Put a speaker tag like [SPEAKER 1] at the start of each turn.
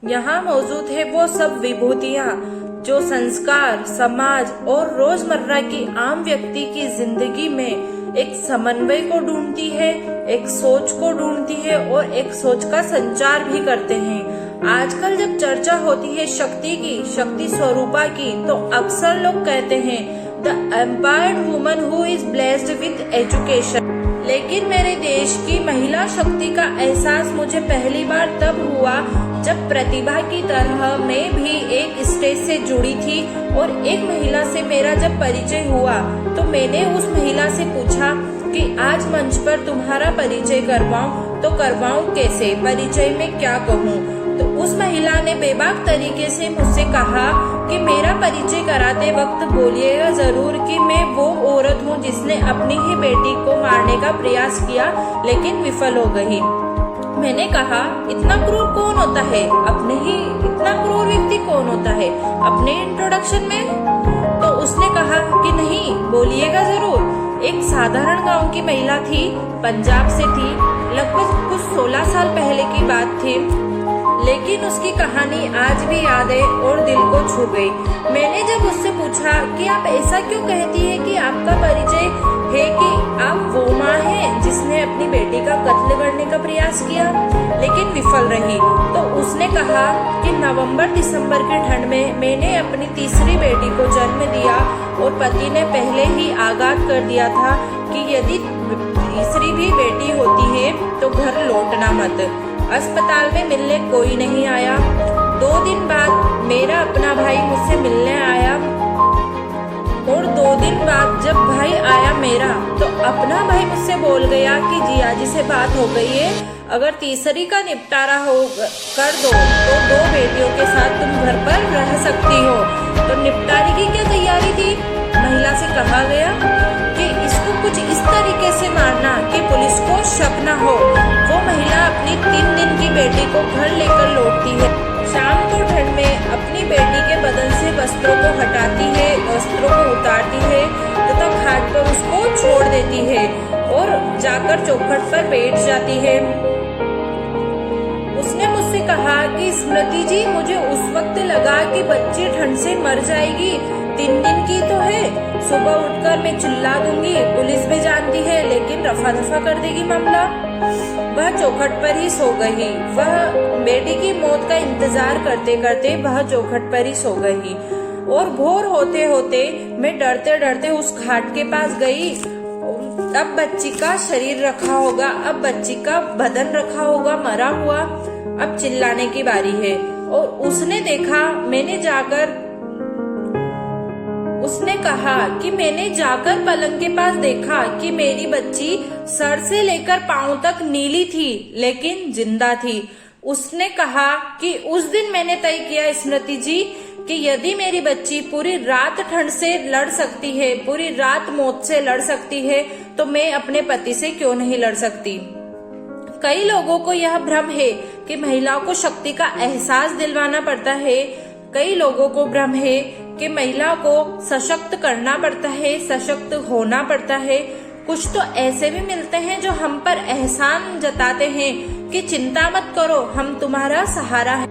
[SPEAKER 1] यहाँ मौजूद है वो सब विभूतियाँ जो संस्कार, समाज और रोजमर्रा की आम व्यक्ति की जिंदगी में एक समन्वय को ढूंढती है, एक सोच को ढूंढती है और एक सोच का संचार भी करते हैं। आजकल जब चर्चा होती है शक्ति की, शक्ति स्वरूपा की, तो अक्सर लोग कहते हैं the empowered woman who is blessed with education. लेकिन मेरे देश की महिला शक्ति का एहसास मुझे पहली बार तब हुआ जब प्रतिभा की तरह मैं भी एक स्टेज से जुड़ी थी और एक महिला से मेरा जब परिचय हुआ तो मैंने उस महिला से पूछा कि आज मंच पर तुम्हारा परिचय करवाऊं तो करवाऊं कैसे, परिचय में क्या कहूं। तो उस महिला ने बेबाक तरीके से मुझसे कहा कि मेरा परिचय कराते वक्त बोलिएगा जरूर कि मैं वो औरत हूँ जिसने अपनी ही बेटी को मारने का प्रयास किया लेकिन विफल हो गई। मैंने कहा इतना क्रूर कौन होता है, अपने ही इतना क्रूर व्यक्ति कौन होता है अपने इंट्रोडक्शन में। तो उसने कहा कि नहीं, बोलिएगा जरूर। एक साधारण गांव की महिला थी, पंजाब से थी, लगभग कुछ 16 साल पहले की बात थी, लेकिन उसकी कहानी आज भी याद है और दिल को छू गई। मैंने जब उससे पूछा कि आप ऐसा क्यों कहती है कि आपका परिचय है कि आप वो माँ हैं जिसने अपनी बेटी का कत्ल करने का प्रयास किया लेकिन विफल रही, तो उसने कहा कि नवंबर दिसंबर की ठंड में मैंने अपनी तीसरी बेटी को जन्म दिया और पति ने पहले ही आगाह कर दिया था कि यदि तीसरी भी बेटी होती है तो घर लौटना मत। अस्पताल में मिलने कोई नहीं आया। 2 दिन बाद मेरा अपना भाई मुझसे मिलने आया और 2 दिन बाद जब भाई आया मेरा तो अपना भाई मुझसे बोल गया कि जिया जी से बात हो गई है, अगर तीसरी का निपटारा कर दो तो 2 बेटियों के साथ तुम घर पर रह सकती हो। तो निपटारे की क्या तैयारी थी? महिला से कहा गया कि इसको कुछ इस तरीके से मारना कि पुलिस को शक न हो। वो महिला अपनी 3 दिन की बेटी को घर लेकर लौटती है। शाम को ठंड में अपनी बेटी के बदन से वस्त्रों को हटाती है, वस्त्रों को उतारती है तथा खाट पर उसको छोड़ देती है और जाकर चौखट पर बैठ जाती है। उसने मुझसे कहा कि स्मृति जी, मुझे उस वक्त लगा कि बच्ची ठंड से मर जाएगी, 3 दिन की तो है, सुबह उठकर मैं चिल्ला दूंगी, पुलिस भी जानती है लेकिन रफा दफा कर देगी मामला। वह चौखट पर ही सो गई। वह बेटी की मौत का इंतजार करते करते वह चौखट पर ही सो गई और भोर होते होते मैं डरते डरते उस खाट के पास गई। अब बच्ची का शरीर रखा होगा, अब बच्ची का बदन रखा होगा मरा हुआ, अब चिल्लाने की बारी है। और उसने कहा कि मैंने जाकर पलंग के पास देखा कि मेरी बच्ची सर से लेकर पांव तक नीली थी लेकिन जिंदा थी। उसने कहा कि उस दिन मैंने तय किया स्मृति जी कि यदि मेरी बच्ची पूरी रात ठंड से लड़ सकती है, पूरी रात मौत से लड़ सकती है, तो मैं अपने पति से क्यों नहीं लड़ सकती। कई लोगों को यह भ्रम है कि महिलाओं को शक्ति का एहसास दिलवाना पड़ता है। कई लोगों को भ्रम है कि महिला को सशक्त करना पड़ता है, सशक्त होना पड़ता है। कुछ तो ऐसे भी मिलते हैं जो हम पर एहसान जताते हैं कि चिंता मत करो, हम तुम्हारा सहारा है।